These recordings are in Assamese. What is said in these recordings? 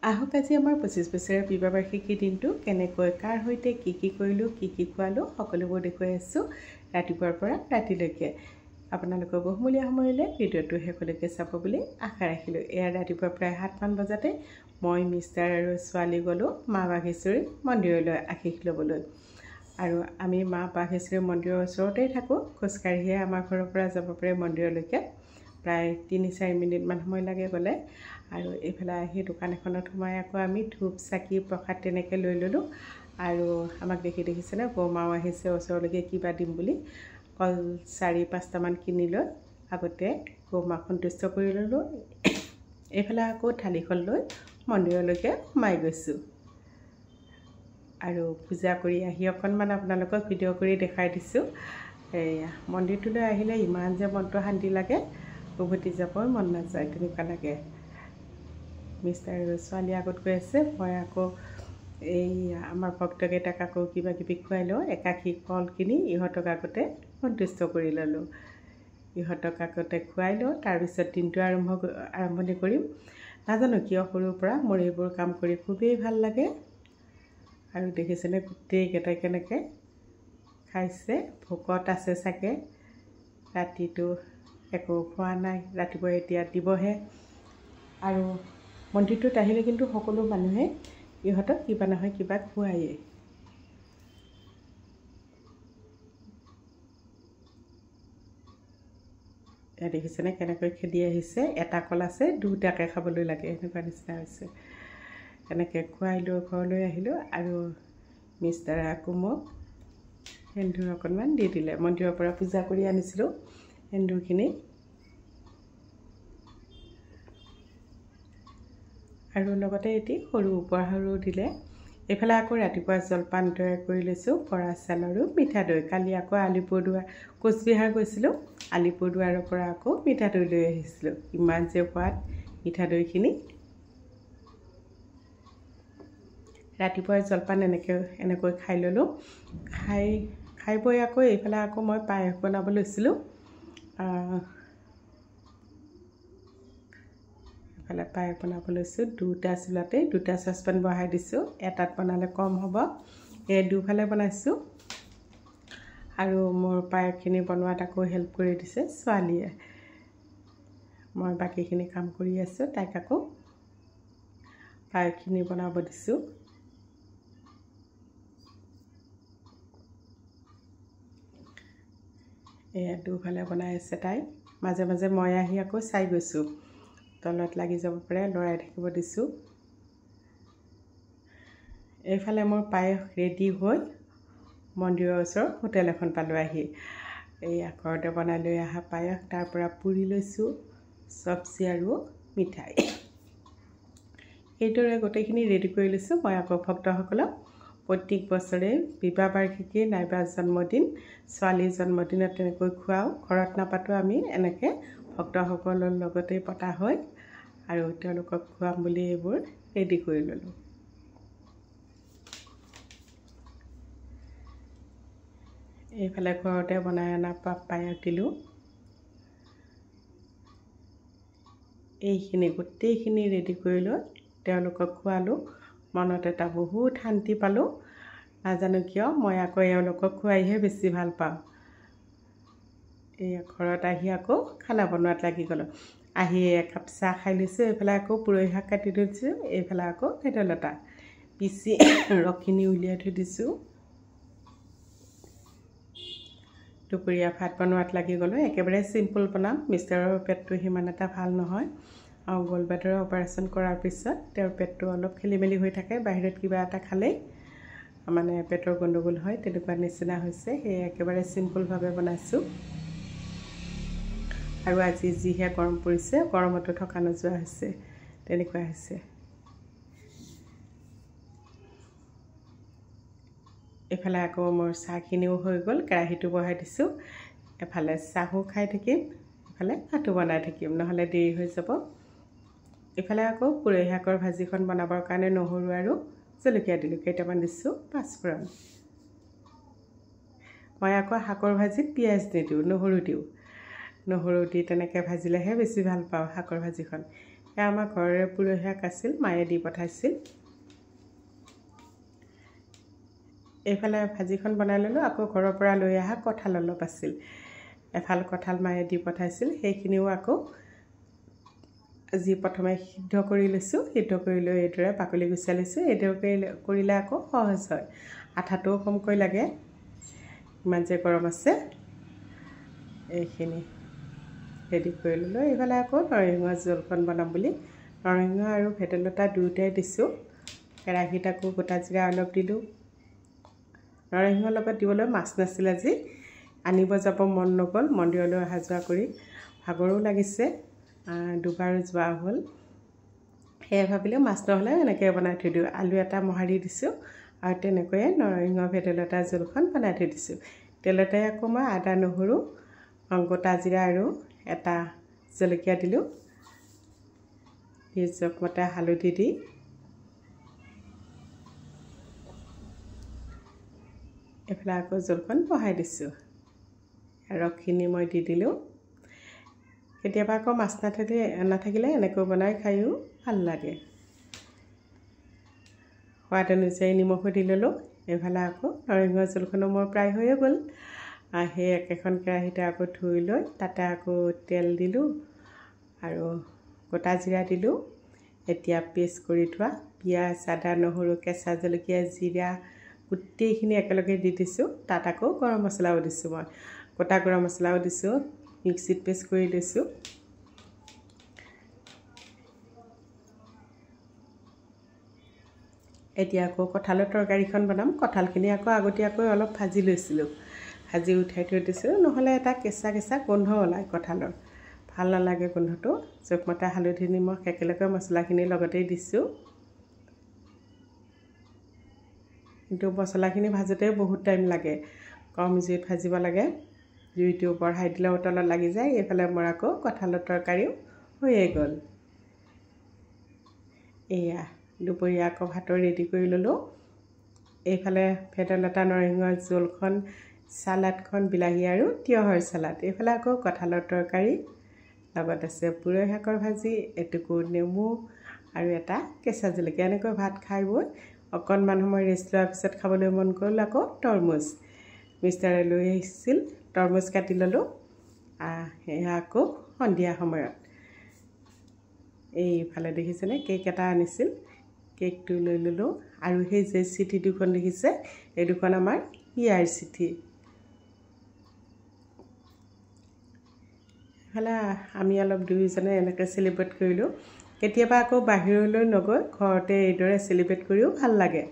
আহক আজি আমাৰ 25 বছৰীয়া বিবাহ বাৰ্ষিকী দিনটো কেনেকৈ কাৰ সৈতে কি কৰিলোঁ কি খোৱালোঁ সকলোবোৰ দেখুৱাই আছোঁ ৰাতিপুৱাৰ পৰা ৰাতিলৈকে। আপোনালোকৰ বহুমূলীয়া সময়লৈ ভিডিঅ'টো শেষলৈকে চাব বুলি আশা ৰাখিলোঁ। এয়া ৰাতিপুৱা প্ৰায় 7মান বজাতে মই মিষ্টাৰ আৰু ছোৱালী গ'লোঁ মা বাঘেশ্বৰী মন্দিৰলৈ আশীষ ল'বলৈ। আৰু আমি মা বাঘেশ্বৰী মন্দিৰৰ ওচৰতেই থাকোঁ। খোজকাঢ়িয়ে আমাৰ ঘৰৰ পৰা যাব পাৰে মন্দিৰলৈকে। প্ৰায় 3-4 মিনিটমান সময় লাগে গ'লে। আৰু এইফালে আহি দোকান এখনত সোমাই আকৌ আমি ধূপ চাকি প্ৰসাদ তেনেকৈ লৈ ল'লোঁ। আৰু আমাক দেখিছেনে বৌমাও আহিছে ওচৰলৈকে কিবা দিম বুলি। কল 4-5টামান কিনি লৈ আগতে বৌমাক সন্তুষ্ট কৰি ল'লোঁ। এইফালে আকৌ থালিখন লৈ মন্দিৰলৈকে সোমাই গৈছোঁ। আৰু পূজা কৰি আহি অকণমান আপোনালোকক ভিডিঅ' কৰি দেখাই দিছোঁ। এয়া মন্দিৰটোলৈ আহিলে ইমান যে মনটো শান্তি লাগে, উভতি যাবই মন নাযায় তেনেকুৱা লাগে। মিষ্টাৰ আৰু ছোৱালী আগত গৈ আছে, মই আকৌ এই আমাৰ ভক্তকেইটাক আকৌ কিবা কিবি খুৱাই লওঁ। একাশী কল কিনি ইহঁতক আগতে সন্তুষ্ট কৰি ল'লোঁ। ইহঁতক আগতে খুৱাই লওঁ, তাৰপিছত দিনটো আৰম্ভণি কৰিম। নাজানো কিয় সৰুৰ পৰা মোৰ এইবোৰ কাম কৰি খুবেই ভাল লাগে। আৰু দেখিছেনে গোটেইকেইটাই কেনেকৈ খাইছে, ভোকত আছে চাগে। ৰাতিটো একো খোৱা নাই, ৰাতিপুৱা এতিয়া দিবহে। আৰু মন্দিৰটোত আহিলে কিন্তু সকলো মানুহে ইহঁতক কিবা নহয় কিবা খুৱায়েই। এয়া দেখিছেনে কেনেকৈ খেদি আহিছে। এটা কল আছে, দুটাকৈ খাবলৈ লাগে এনেকুৱা নিচিনা হৈছে। এনেকৈ খুৱাই লৈ ঘৰলৈ আহিলোঁ। আৰু মিষ্টাৰে আকৌ মোক সেন্দুৰ অকণমান দি দিলে। মন্দিৰৰ পৰা পূজা কৰি আনিছিলোঁ সেন্দুৰখিনি। আৰু লগতে এটি সৰু উপহাৰো দিলে। এইফালে আকৌ ৰাতিপুৱা জলপান তৈয়াৰ কৰি লৈছোঁ, বৰা চাউল আৰু মিঠা দৈ। কালি আকৌ আলিপুৰদুৱাৰ কোচবিহাৰ গৈছিলোঁ। আলিপুৰদুৱাৰৰ পৰা আকৌ মিঠা দৈ লৈ আহিছিলোঁ। ইমান যে সোৱাদ মিঠা দৈখিনি। ৰাতিপুৱাৰ জলপান এনেকৈ খাই ল'লোঁ। খাই বৈ আকৌ এইফালে আকৌ মই পায়স বনাব লৈছিলোঁ। এইফালে পায়স বনাব লৈছোঁ। 2টা চুলাতে 2টা চচপেন বহাই দিছোঁ। এটাত বনালে কম হ'ব, এই দুফালে বনাইছোঁ। আৰু মোৰ পায়সখিনি বনোৱাত আকৌ হেল্প কৰি দিছে ছোৱালীয়ে। মই বাকীখিনি কাম কৰি আছোঁ, তাইক আকৌ পায়সখিনি বনাব দিছোঁ। এয়া দুফালে বনাই আছে তাই। মাজে মাজে মই আহি আকৌ চাই গৈছোঁ, তলত লাগি যাব পাৰে, লৰাই থাকিব দিছোঁ। এইফালে মোৰ পায়স ৰেডি হৈ মন্দিৰৰ ওচৰৰ হোটেল এখন পালোঁ আহি। এই ঘৰতে বনাই লৈ অহা পায়স, তাৰ পৰা পুৰি লৈছোঁ, চব্জি আৰু মিঠাই। এইদৰে গোটেইখিনি ৰেডি কৰি লৈছোঁ। মই আকৌ ভক্তসকলক প্ৰত্যেক বছৰে বিবাহ বাৰ্ষিকী নাইবা জন্মদিন, ছোৱালীৰ জন্মদিনত তেনেকৈ খুৱাওঁ। ঘৰত নাপাতোঁ আমি, এনেকৈ ভক্তসকলৰ লগতেই পতা হয়। আৰু তেওঁলোকক খুৱাম বুলি এইবোৰ ৰেডি কৰি ল'লোঁ। এইফালে ঘৰতে বনাই অনা পায়স দিলোঁ। এইখিনি গোটেইখিনি ৰেডি কৰি লৈ তেওঁলোকক খোৱালোঁ। মনত এটা বহুত শান্তি পালোঁ। নাজানো কিয় মই আকৌ এওঁলোকক খুৱাইহে বেছি ভাল পাওঁ। এই ঘৰত আহি আকৌ খানা বনোৱাত লাগি গ'লোঁ। আহি একাপ চাহ খাই লৈছোঁ। এইফালে আকৌ পুৰৈ শাক কাটি লৈছোঁ। এইফালে আকৌ ভেদাইলতা পিচি ৰসখিনি উলিয়াই থৈ দিছোঁ। দুপৰীয়া ভাত বনোৱাত লাগি গ'লোঁ। একেবাৰে চিম্পুল বনাম। মিষ্টাৰৰ পেটটো সিমান এটা ভাল নহয়। আৰু গলব্লাডাৰৰ অপাৰেশ্যন কৰাৰ পিছত তেওঁৰ পেটটো অলপ খেলি মেলি হৈ থাকে। বাহিৰত কিবা এটা খালেই মানে পেটৰ গণ্ডগোল হয়, তেনেকুৱা নিচিনা হৈছে। সেয়ে একেবাৰে চিম্পুলভাৱে বনাইছোঁ। আৰু আজি যিহে গৰম পৰিছে, গৰমতো থকা নোযোৱা হৈছে, তেনেকুৱা হৈছে। এইফালে আকৌ মোৰ চাহখিনিও হৈ গ'ল, কেৰাহীটো বহাই দিছোঁ। এফালে চাহো খাই থাকিম, এফালে ভাতো বনাই থাকিম, নহ'লে দেৰি হৈ যাব। এইফালে আকৌ পুৰৈ শাকৰ ভাজিখন বনাবৰ কাৰণে নহৰু আৰু জলকীয়া দিলোঁ, কেইটামান দিছোঁ পাঁচফোৰণ। মই আকৌ শাকৰ ভাজিত পিঁয়াজ নিদিওঁ, নহৰু দিওঁ। নহৰু দি তেনেকৈ ভাজিলেহে বেছি ভাল পাওঁ শাকৰ ভাজিখন। এয়া আমাৰ ঘৰৰে পুৰৈ শাক আছিল, মায়ে দি পঠাইছিল। এইফালে ভাজিখন বনাই ল'লোঁ। আকৌ ঘৰৰ পৰা লৈ অহা কঁঠাল অলপ আছিল, এফাল কঁঠাল মায়ে দি পঠাইছিল। সেইখিনিও আকৌ আজি প্ৰথমে সিদ্ধ কৰি লৈছোঁ। সিদ্ধ কৰি লৈ এইদৰে বাকলি গুচাই লৈছোঁ। এইদৰে কৰিলে আকৌ সহজ হয়, আঠাটোও কমকৈ লাগে। ইমান যে গৰম আছে, এইখিনি ৰেডি কৰি ল'লোঁ। এইফালে আকৌ নৰসিংহৰ জোলখন বনাম বুলি নৰসিংহ আৰু ভেদাইলতা দুয়োটাই দিছোঁ। কেৰাহীত আকৌ গোটা জিৰা অলপ দিলোঁ। নৰসিংহৰ লগত দিবলৈ মাছ নাছিল আজি, আনিব যাব মন নগ'ল। মন্দিৰলৈ অহা যোৱা কৰি ভাগৰো লাগিছে, দুবাৰ যোৱা হ'ল। সেয়ে ভাবিলোঁ মাছ নহ'লে এনেকৈ বনাই থৈ দিওঁ। আলু এটা মোহাৰি দিছোঁ আৰু তেনেকৈয়ে নৰসিংহ ভেদাইলতা জোলখন বনাই থৈ দিছোঁ। তেলতে আকৌ মই আদা নহৰু গোটা জিৰা আৰু এটা জলকীয়া দিলোঁ। জোখমতে হালধি দি এইফালে আকৌ জোলখন বহাই দিছোঁ। ৰসখিনি মই দি দিলোঁ। কেতিয়াবা আকৌ মাছ নাথাকিলে এনেকৈ বনাই খায়ো ভাল লাগে। সোৱাদ অনুযায়ী নিমখো দি ল'লোঁ। এইফালে আকৌ নৰসিংহৰ জোলখনো মোৰ প্ৰায় হৈয়ে গ'ল। সেই একেখন কেৰাহীতে আকৌ ধুই লৈ তাতে আকৌ তেল দিলোঁ আৰু গোটা জিৰা দিলোঁ। এতিয়া পেষ্ট কৰি থোৱা পিঁয়াজ, আদা, নহৰু, কেঁচা জলকীয়া, জিৰা গোটেইখিনি একেলগে দি দিছোঁ। তাত আকৌ গৰম মছলাও দিছোঁ, মই গোটা গৰম মছলাও দিছোঁ, মিক্সিত পেষ্ট কৰি লৈছোঁ। এতিয়া আকৌ কঁঠালৰ তৰকাৰীখন বনাম। কঁঠালখিনি আকৌ আগতীয়াকৈ অলপ ভাজি লৈছিলোঁ, ভাজি উঠাই থৈ দিছোঁ, নহ'লে এটা কেঁচা কেঁচা গোন্ধ ওলায় কঁঠালৰ, ভাল নালাগে গোন্ধটো। জোখমতে হালধি নিমখ একেলগে মছলাখিনিৰ লগতেই দিছোঁ। কিন্তু মছলাখিনি ভাজোঁতে বহুত টাইম লাগে, কম জুইত ভাজিব লাগে। জুইটো বঢ়াই দিলেও তলত লাগি যায়। এইফালে মোৰ আকৌ কঁঠালৰ তৰকাৰীও হৈয়ে গ'ল। এয়া দুপৰীয়া আকৌ ভাতৰ ৰেডি কৰি ল'লোঁ। এইফালে ভেদাইলতা নৰসিংহৰ জোলখন, চালাডখন বিলাহী আৰু তিয়ঁহৰ চালাড। এইফালে আকৌ কঁঠালৰ তৰকাৰী, লগত আছে পুৰৈ শাকৰ ভাজি, এটুকুৰ নেমু আৰু এটা কেঁচা জলকীয়া। এনেকৈ ভাত খাই বৈ অকণমান সময় ৰেষ্ট লোৱাৰ পিছত খাবলৈ মন গ'ল আকৌ তৰমুজ। মিষ্টাৰে লৈ আহিছিল, তৰমুজ কাটি ল'লোঁ। সেয়া আকৌ সন্ধিয়া সময়ত এইফালে দেখিছেনে কেক এটা আনিছিল, কেকটো লৈ ল'লোঁ। আৰু সেই যে চিঠি দুখন দেখিছে, এই দুখন আমাৰ বিয়াৰ চিঠি। এইফালে আমি অলপ দুয়োজনে এনেকৈ চেলিব্ৰেট কৰিলোঁ। কেতিয়াবা আকৌ বাহিৰলৈ নগৈ ঘৰতে এইদৰে চেলিব্ৰেট কৰিও ভাল লাগে।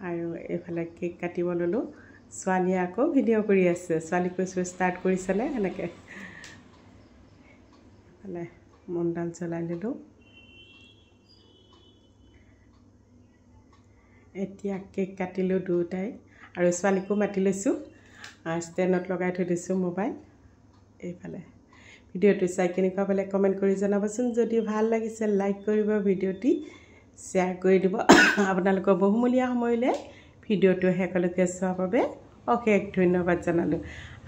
আৰু এইফালে কেক কাটিব ল'লোঁ। ছোৱালীয়ে আকৌ ভিডিঅ' কৰি আছে, ছোৱালীক কৈছোঁ ষ্টাৰ্ট কৰিছেনে এনেকৈ। এইফালে মমডাল জ্বলাই ল'লোঁ। এতিয়া কেক কাটিলোঁ দুয়োটাই, আৰু ছোৱালীকো মাতি লৈছোঁ। ষ্টেণ্ডত লগাই থৈ দিছোঁ মোবাইল। এইফালে ভিডিঅ'টো চাই কেনেকুৱা পালে কমেণ্ট কৰি জনাবচোন। যদি ভাল লাগিছে লাইক কৰিব, ভিডিঅ'টি শ্বেয়াৰ কৰি দিব। আপোনালোকৰ বহুমূলীয়া সময়লৈ ভিডিঅ'টো শেষলৈকে চোৱাৰ বাবে অশেষ ধন্যবাদ জনালোঁ।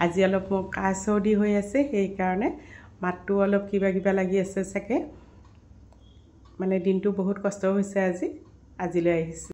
আজি অলপ মোৰ কাহ চৰ্দি হৈ আছে, সেইকাৰণে মাতটো অলপ কিবা কিবা লাগি আছে চাগে। মানে দিনটো বহুত কষ্ট হৈছে আজিলৈ আহিছোঁ।